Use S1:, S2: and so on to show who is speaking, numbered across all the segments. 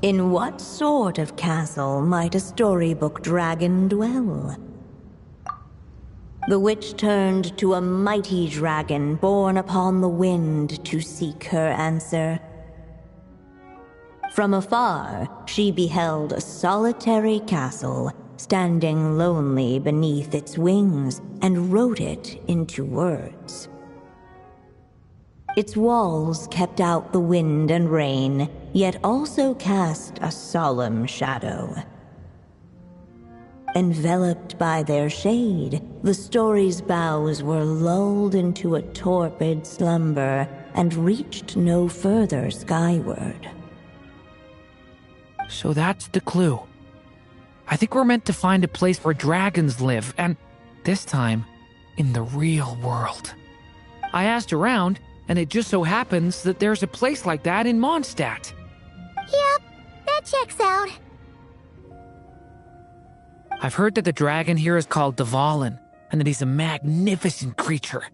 S1: In what sort of castle might a storybook dragon dwell? The witch turned to a mighty dragon born upon the wind to seek her answer. From afar, she beheld a solitary castle, standing lonely beneath its wings, and wrote it into words. Its walls kept out the wind and rain, yet also cast a solemn shadow. Enveloped by their shade, the story's boughs were lulled into a torpid slumber and reached no further skyward.
S2: So that's the clue. I think we're meant to find a place where dragons live, and this time, in the real world. I asked around, and it just so happens that there's a place like that in Mondstadt.
S3: Yep, that checks out.
S2: I've heard that the dragon here is called Dvalin, and that he's a magnificent creature.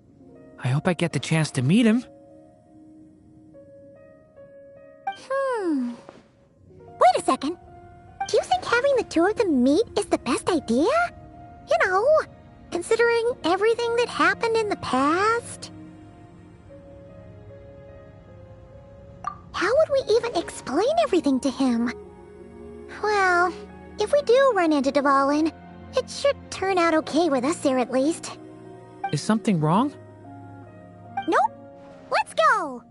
S2: I hope I get the chance to meet him.
S3: Wait a second. Do you think having the two of them meet is the best idea? You know, considering everything that happened in the past? How would we even explain everything to him? Well, if we do run into Dvalin, it should turn out okay with us here at least.
S2: Is something wrong?
S3: Nope. Let's go!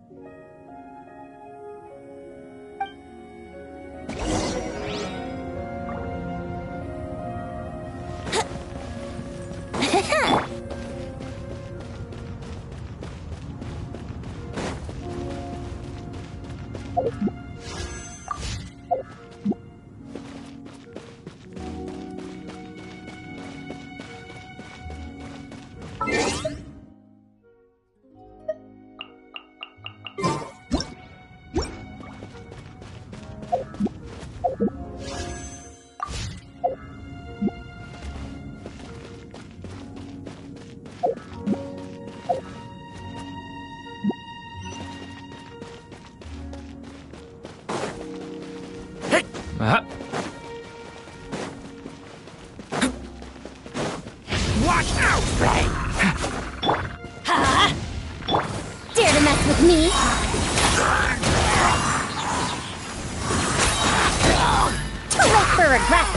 S2: Watch out!
S3: Dare to mess with me? Too late for regrets!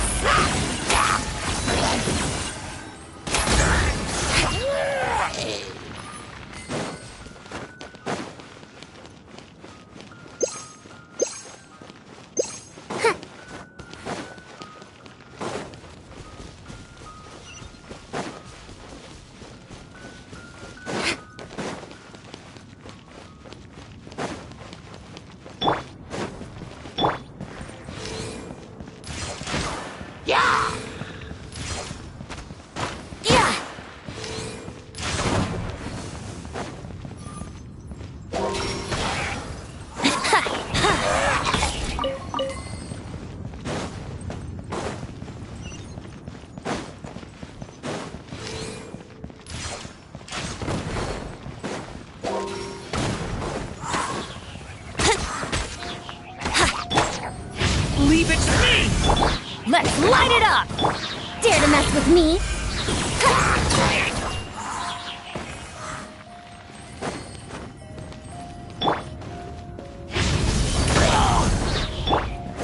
S2: Leave it to me!
S3: Let's light it up! Dare to mess with me?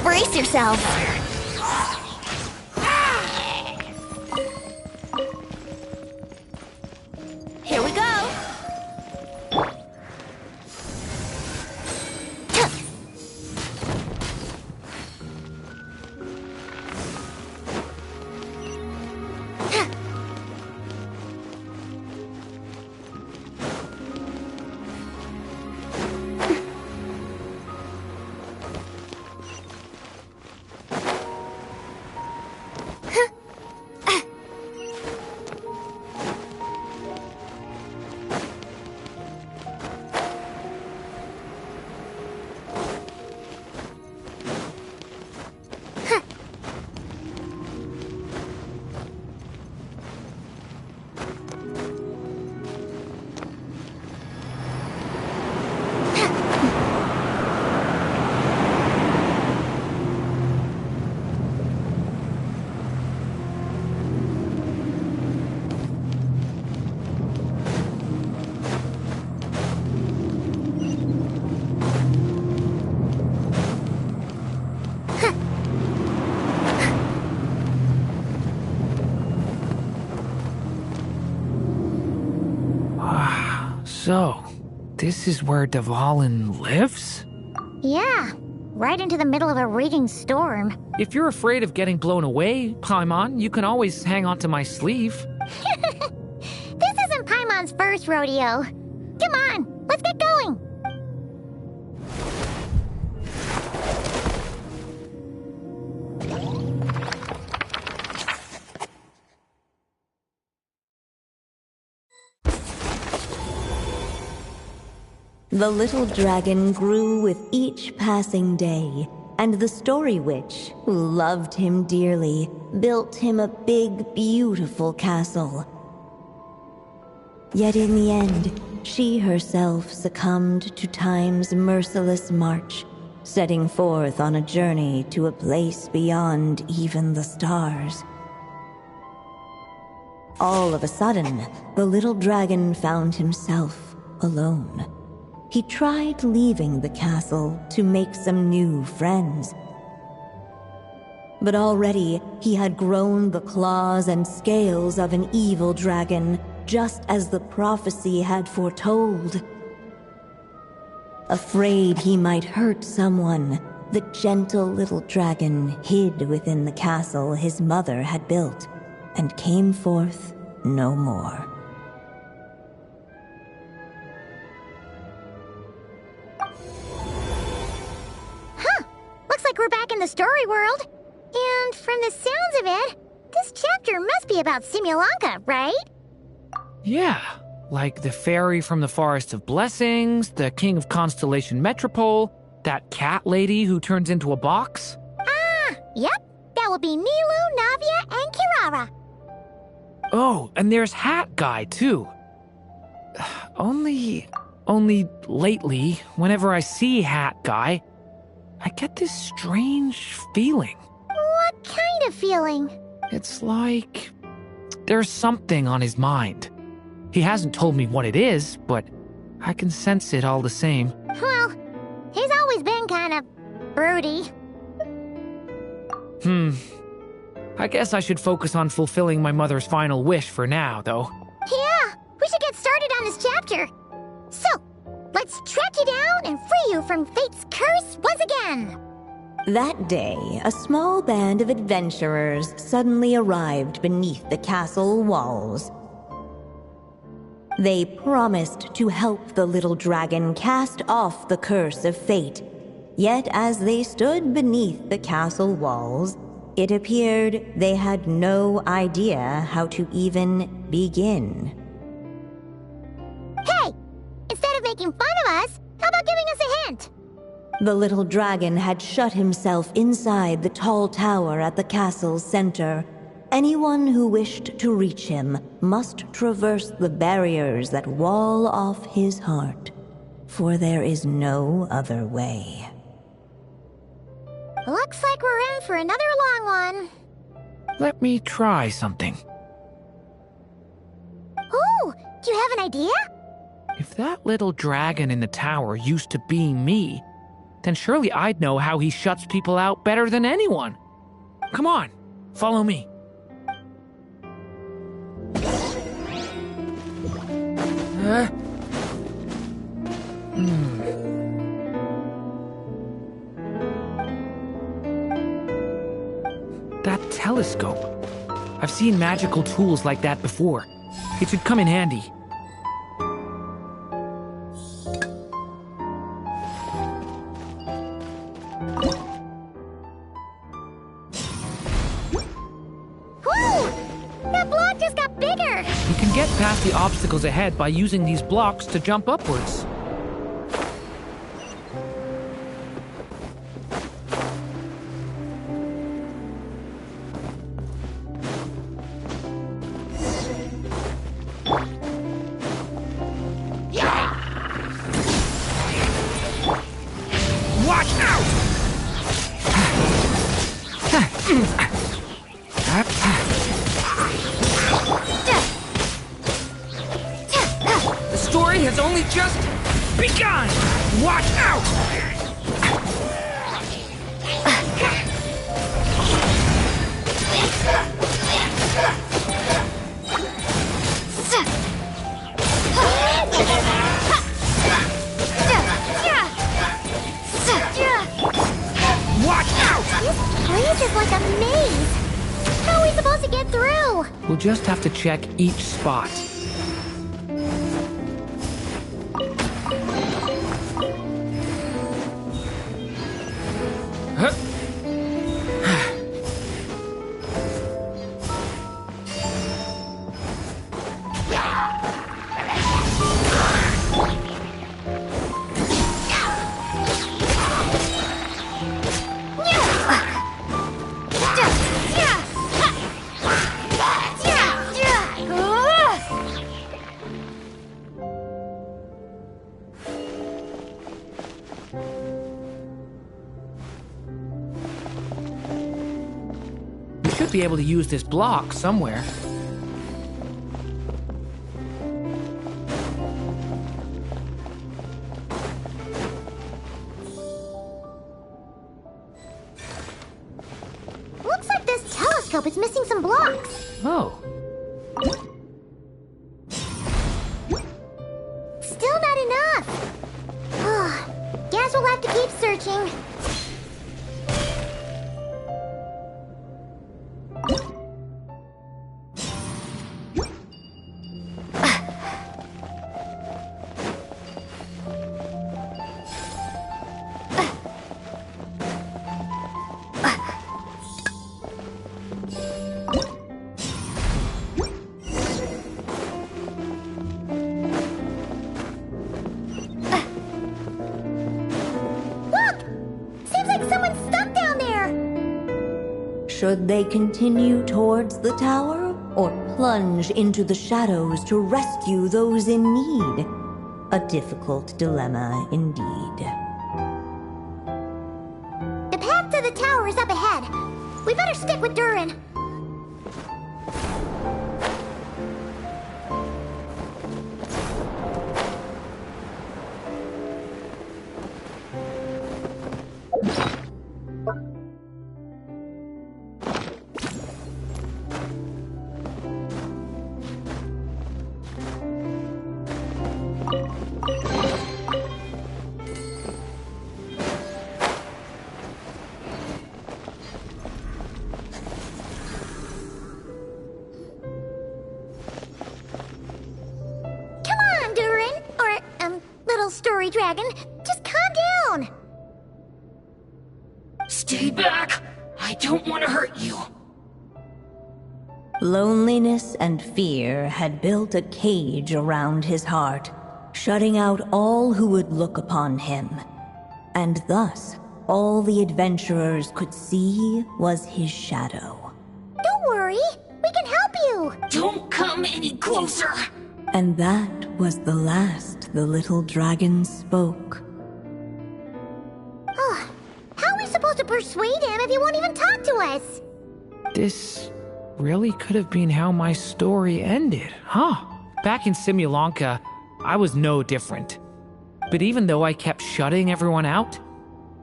S3: Brace yourself! Here we go!
S2: So, this is where Dvalin lives?
S3: Yeah, right into the middle of a raging storm.
S2: If you're afraid of getting blown away, Paimon, you can always hang onto my sleeve.
S3: This isn't Paimon's first rodeo. Come on, let's get going.
S1: The little dragon grew with each passing day, and the Story Witch, who loved him dearly, built him a big, beautiful castle. Yet in the end, she herself succumbed to time's merciless march, setting forth on a journey to a place beyond even the stars. All of a sudden, the little dragon found himself alone. He tried leaving the castle to make some new friends. But already he had grown the claws and scales of an evil dragon, just as the prophecy had foretold. Afraid he might hurt someone, the gentle little dragon hid within the castle his mother had built, and came forth no more.
S3: Looks like we're back in the story world. And from the sounds of it, this chapter must be about Simulanka, right?
S2: Yeah, like the fairy from the Forest of Blessings, the king of Constellation Metropole, that cat lady who turns into a box.
S3: Ah, yep. That will be Nilu, Navia, and Kirara.
S2: Oh, and there's Hat Guy, too. Only lately, whenever I see Hat Guy, I get this strange feeling.
S3: What kind of feeling?
S2: It's like there's something on his mind. He hasn't told me what it is, but I can sense it all the same.
S3: Well, he's always been kind of broody.
S2: I guess I should focus on fulfilling my mother's final wish for now, though.
S3: Yeah, we should get started on this chapter. So, let's track you down and free you from fate's curse once again.
S1: That day, a small band of adventurers suddenly arrived beneath the castle walls. They promised to help the little dragon cast off the curse of fate. Yet as they stood beneath the castle walls, it appeared they had no idea how to even begin.
S3: Hey! Instead of making fun of us, how about giving us a hint?
S1: The little dragon had shut himself inside the tall tower at the castle's center. Anyone who wished to reach him must traverse the barriers that wall off his heart, for there is no other way.
S3: Looks like we're in for another long one.
S2: Let me try something.
S3: Ooh, do you have an idea?
S2: If that little dragon in the tower used to be me, then surely I'd know how he shuts people out better than anyone. Come on, follow me. That telescope. I've seen magical tools like that before. It should come in handy. Get past the obstacles ahead by using these blocks to jump upwards. Watch out! The story has only just begun! Watch out!
S3: like a maze! How are we supposed to get through?
S2: We'll just have to check each spot. Huh. Should be able to use this block somewhere.
S3: Looks like this telescope is missing some blocks.
S2: Oh.
S3: Still not enough. Guess we'll have to keep searching.
S1: Should they continue towards the tower, or plunge into the shadows to rescue those in need? A difficult dilemma indeed.
S3: The path to the tower is up ahead. We better stick with Durin. Story Dragon, just calm down!
S4: Stay back! I don't want to hurt you.
S1: Loneliness and fear had built a cage around his heart, shutting out all who would look upon him. And thus, all the adventurers could see was his shadow.
S3: Don't worry, we can help you!
S4: Don't come any closer!
S1: And that was the last the little dragon spoke.
S3: How are we supposed to persuade him if he won't even talk to us?
S2: This really could have been how my story ended, huh? Back in Simulanka, I was no different. But even though I kept shutting everyone out,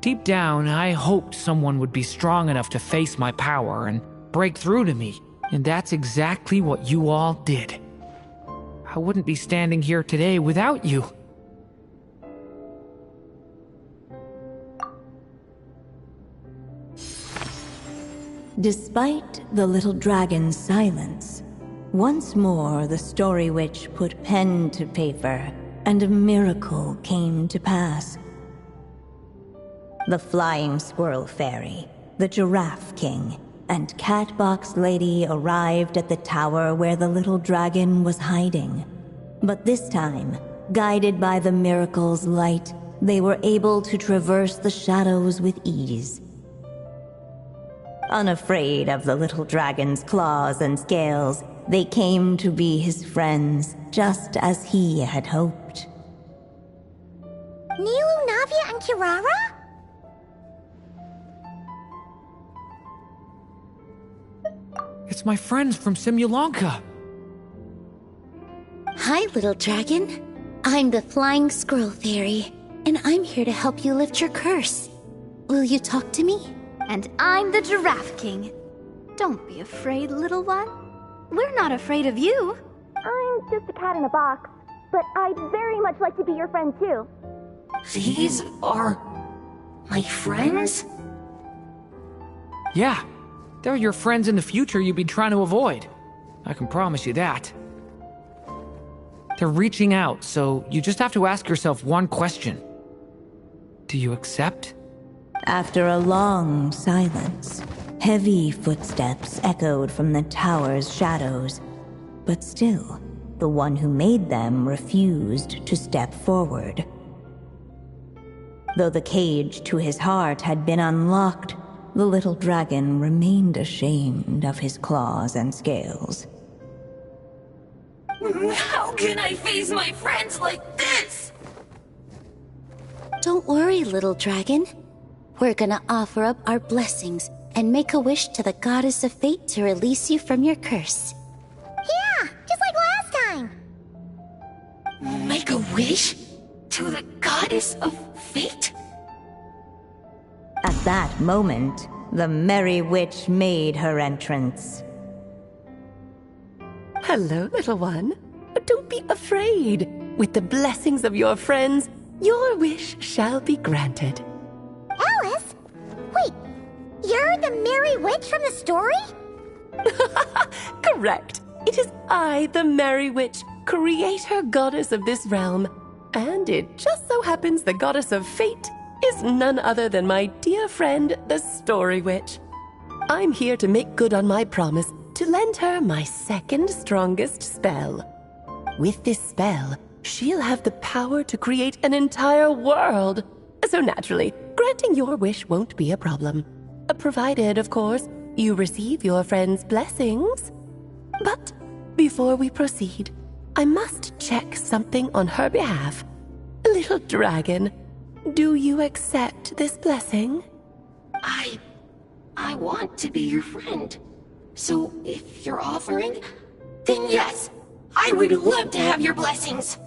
S2: deep down I hoped someone would be strong enough to face my power and break through to me. And that's exactly what you all did. I wouldn't be standing here today without you.
S1: Despite the little dragon's silence, once more the story witch put pen to paper, and a miracle came to pass. The flying squirrel fairy, the giraffe king, and Catbox Lady arrived at the tower where the little dragon was hiding. But this time, guided by the miracle's light, they were able to traverse the shadows with ease. Unafraid of the little dragon's claws and scales, they came to be his friends, just as he had hoped.
S3: Nilu, Navia, and Kirara?
S2: It's my friends from Simulanka.
S5: Hi, little dragon. I'm the Flying Squirrel Fairy, and I'm here to help you lift your curse. Will you talk to me?
S6: And I'm the Giraffe King. Don't be afraid, little one. We're not afraid of you.
S3: I'm just a cat in a box, but I'd very much like to be your friend too.
S4: These are my friends?
S2: Yeah, They're your friends in the future you've been trying to avoid. I can promise you that. They're reaching out, so you just have to ask yourself one question. Do you accept?
S1: After a long silence, heavy footsteps echoed from the tower's shadows. But still, the one who made them refused to step forward. Though the cage to his heart had been unlocked, the little dragon remained ashamed of his claws and scales.
S4: How can I face my friends like this?
S5: Don't worry, little dragon. We're gonna offer up our blessings and make a wish to the goddess of fate to release you from your curse.
S3: Yeah, just like last time.
S4: Make a wish? To the goddess of fate?
S1: At that moment, the merry witch made her entrance.
S7: Hello, little one. Don't be afraid. With the blessings of your friends, your wish shall be granted.
S3: Alice? Wait, you're the Merry Witch from the story?
S7: Correct. It is I, the Merry Witch, creator goddess of this realm. And it just so happens the goddess of fate is none other than my dear friend, the Story Witch. I'm here to make good on my promise to lend her my second strongest spell. With this spell, she'll have the power to create an entire world. So naturally, granting your wish won't be a problem. Provided, of course, you receive your friend's blessings. But before we proceed, I must check something on her behalf. Little dragon, do you accept this blessing?
S4: I want to be your friend. So if you're offering, then yes, I would love to have your blessings.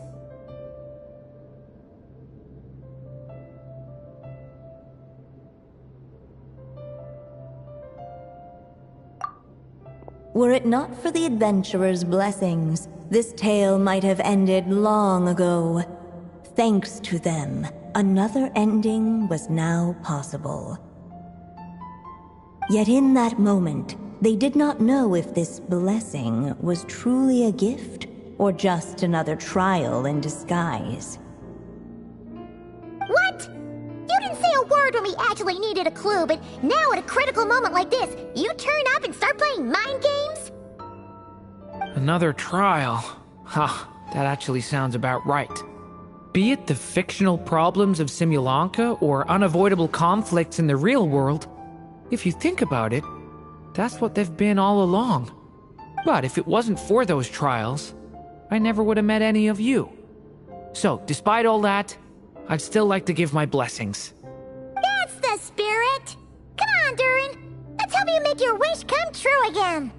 S1: Were it not for the adventurer's blessings, this tale might have ended long ago. Thanks to them, another ending was now possible. Yet in that moment, they did not know if this blessing was truly a gift or just another trial in disguise.
S3: What? You didn't say a word when we actually needed a clue, but now at a critical moment like this, you turn up and start playing mind games?
S2: Another trial. That actually sounds about right. Be it the fictional problems of Simulanka or unavoidable conflicts in the real world, if you think about it, that's what they've been all along. But if it wasn't for those trials, I never would have met any of you. So, despite all that, I'd still like to give my blessings.
S3: That's the spirit! Come on, Durin! Let's help you make your wish come true again!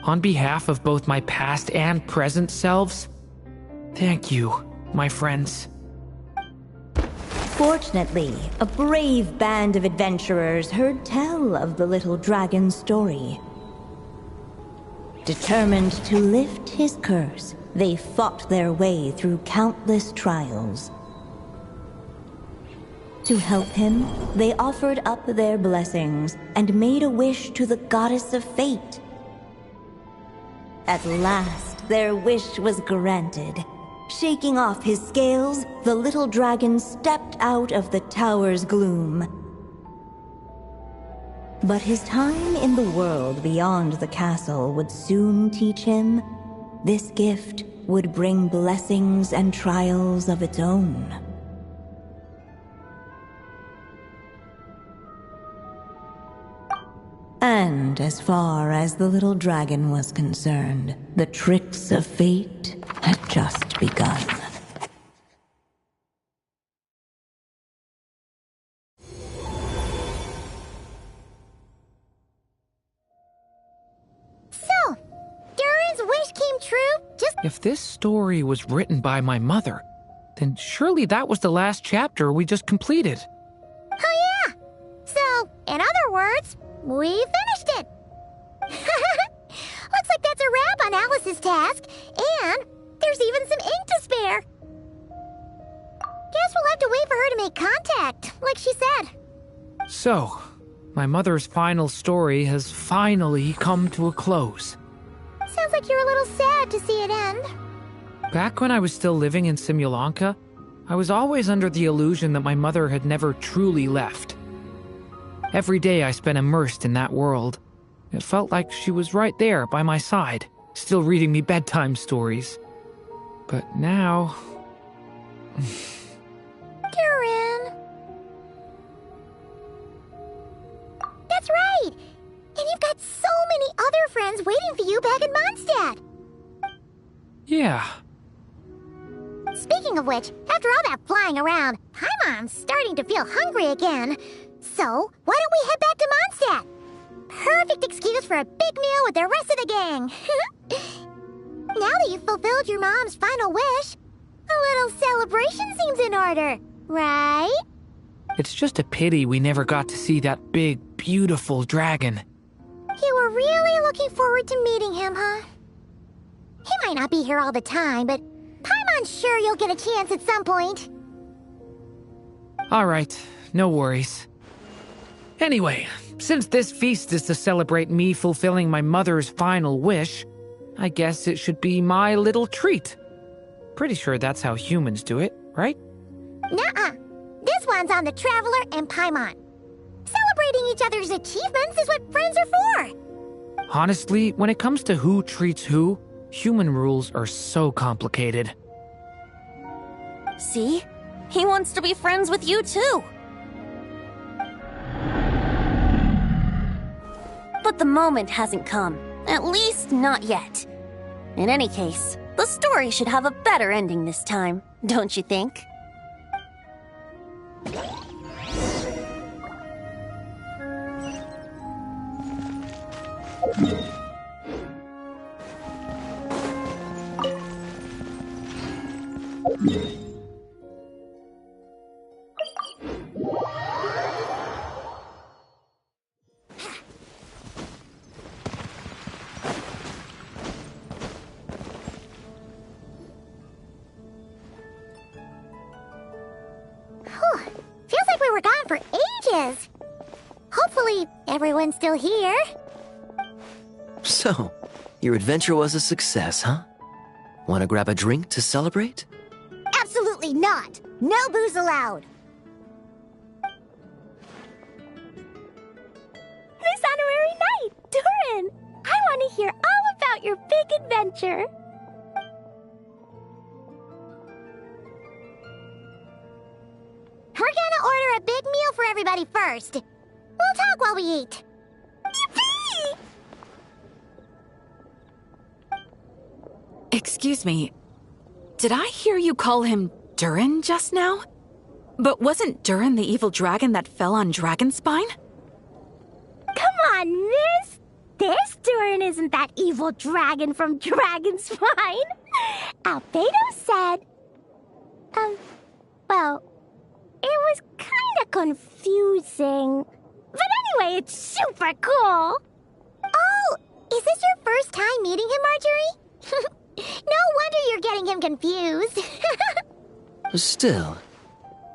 S2: On behalf of both my past and present selves, thank you, my friends.
S1: Fortunately, a brave band of adventurers heard tell of the little dragon's story. Determined to lift his curse, they fought their way through countless trials. To help him, they offered up their blessings and made a wish to the goddess of fate. At last, their wish was granted. Shaking off his scales, the little dragon stepped out of the tower's gloom. But his time in the world beyond the castle would soon teach him this gift would bring blessings and trials of its own. And as far as the little dragon was concerned, the tricks of fate had just begun.
S3: So, Durin's wish came true just...
S2: If this story was written by my mother, then surely that was the last chapter we just completed.
S3: Oh yeah! So, in other words, we finished it! Looks like that's a wrap on Alice's task, and there's even some ink to spare. Guess we'll have to wait for her to make contact, like she said.
S2: So, My mother's final story has finally come to a close.
S3: Sounds like you're a little sad to see it end.
S2: Back when I was still living in Simulanka, I was always under the illusion that my mother had never truly left. Every day I spent immersed in that world. It felt like she was right there by my side, still reading me bedtime stories. But now...
S3: Durin. That's right! And you've got so many other friends waiting for you back in Mondstadt!
S2: Yeah.
S3: Speaking of which, after all that flying around, Paimon's starting to feel hungry again. So, why don't we head back to Mondstadt? Perfect excuse for a big meal with the rest of the gang. Now that you've fulfilled your mom's final wish, a little celebration seems in order, right?
S2: It's just a pity we never got to see that big, beautiful dragon.
S3: You were really looking forward to meeting him, huh? He might not be here all the time, but Paimon's sure you'll get a chance at some point.
S2: All right, no worries. Anyway, since this feast is to celebrate me fulfilling my mother's final wish, I guess it should be my little treat. Pretty sure that's how humans do it, right?
S3: Nuh-uh. This one's on the Traveler and Paimon. Celebrating each other's achievements is what friends are for.
S2: Honestly, when it comes to who treats who, human rules are so complicated.
S5: See? He wants to be friends with you too. But the moment hasn't come. At least not yet. In any case, the story should have a better ending this time, don't you think?
S3: Feels like we were gone for ages. Hopefully, everyone's still here.
S8: So, your adventure was a success, huh? Want to grab a drink to celebrate?
S3: Absolutely not. No booze allowed.
S9: This honorary knight, Durin! I want to hear all about your big adventure.
S3: We're gonna order a big meal for everybody first. We'll talk while we eat. Yippee!
S10: Excuse me. Did I hear you call him Durin just now? But wasn't Durin the evil dragon that fell on Dragonspine?
S9: Come on, miss! This Durin isn't that evil dragon from Dragonspine. Albedo said... well... It was kinda confusing. But anyway, it's super cool.
S3: Oh, is this your first time meeting him, Marjorie? No wonder you're getting him confused.
S8: Still,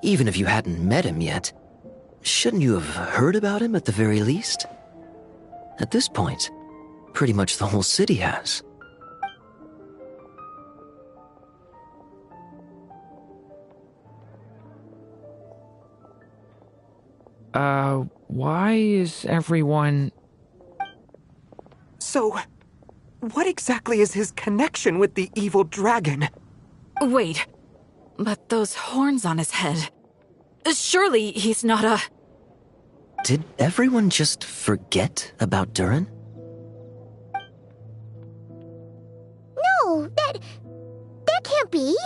S8: even if you hadn't met him yet, shouldn't you have heard about him at the very least? At this point, pretty much the whole city has.
S2: Why is everyone...
S11: So, what exactly is his connection with the evil dragon?
S10: Wait, but those horns on his head... Surely he's not a...
S8: Did everyone just forget about Durin?
S3: No, that can't be.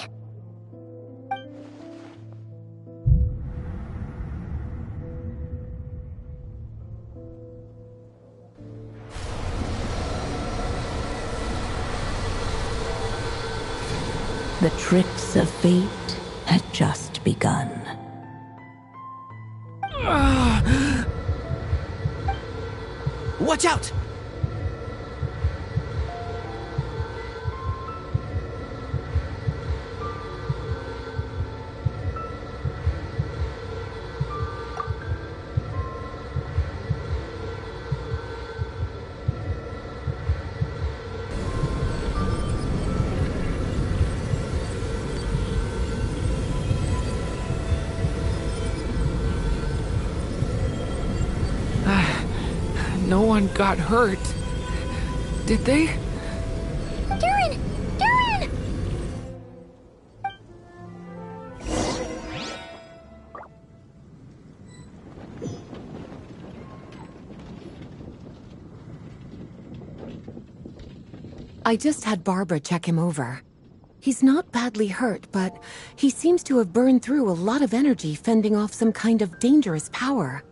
S1: The tricks of fate had just begun.
S8: Watch out!
S2: one got hurt. Did they?
S3: Durin! Durin!
S7: I just had Barbara check him over. He's not badly hurt, but he seems to have burned through a lot of energy fending off some kind of dangerous power.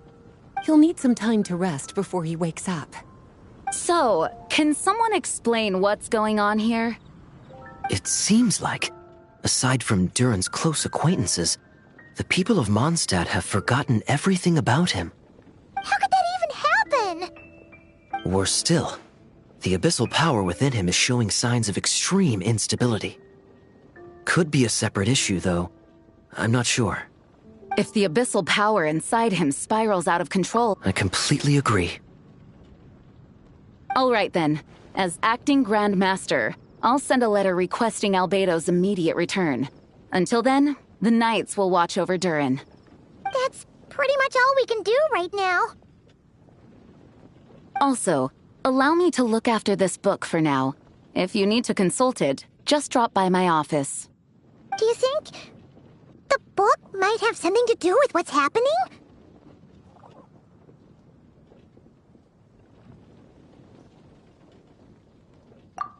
S7: He'll need some time to rest before he wakes up.
S10: So, can someone explain what's going on here?
S8: It seems like, aside from Durin's close acquaintances, the people of Mondstadt have forgotten everything about him.
S3: How could that even happen?
S8: Worse still, the abyssal power within him is showing signs of extreme instability. Could be a separate issue, though. I'm not sure.
S10: If the abyssal power inside him spirals out of control...
S8: I completely agree.
S10: All right then. As acting Grand Master, I'll send a letter requesting Albedo's immediate return. Until then, the Knights will watch over Durin.
S3: That's pretty much all we can do right now.
S10: Also, allow me to look after this book for now. If you need to consult it, just drop by my office.
S3: Do you think the book might have something to do with what's happening?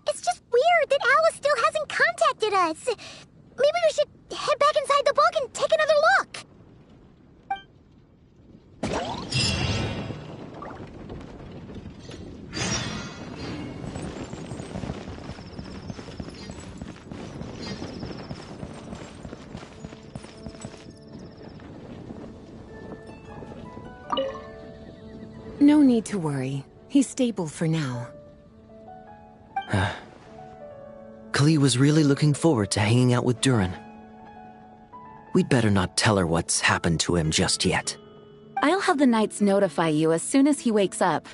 S3: It's just weird that Alice still hasn't contacted us. Maybe we should head back inside the book and take another look.
S7: No need to worry. He's stable for now.
S8: Klee was really looking forward to hanging out with Durin. We'd better not tell her what's happened to him just yet.
S10: I'll have the Knights notify you as soon as he wakes up.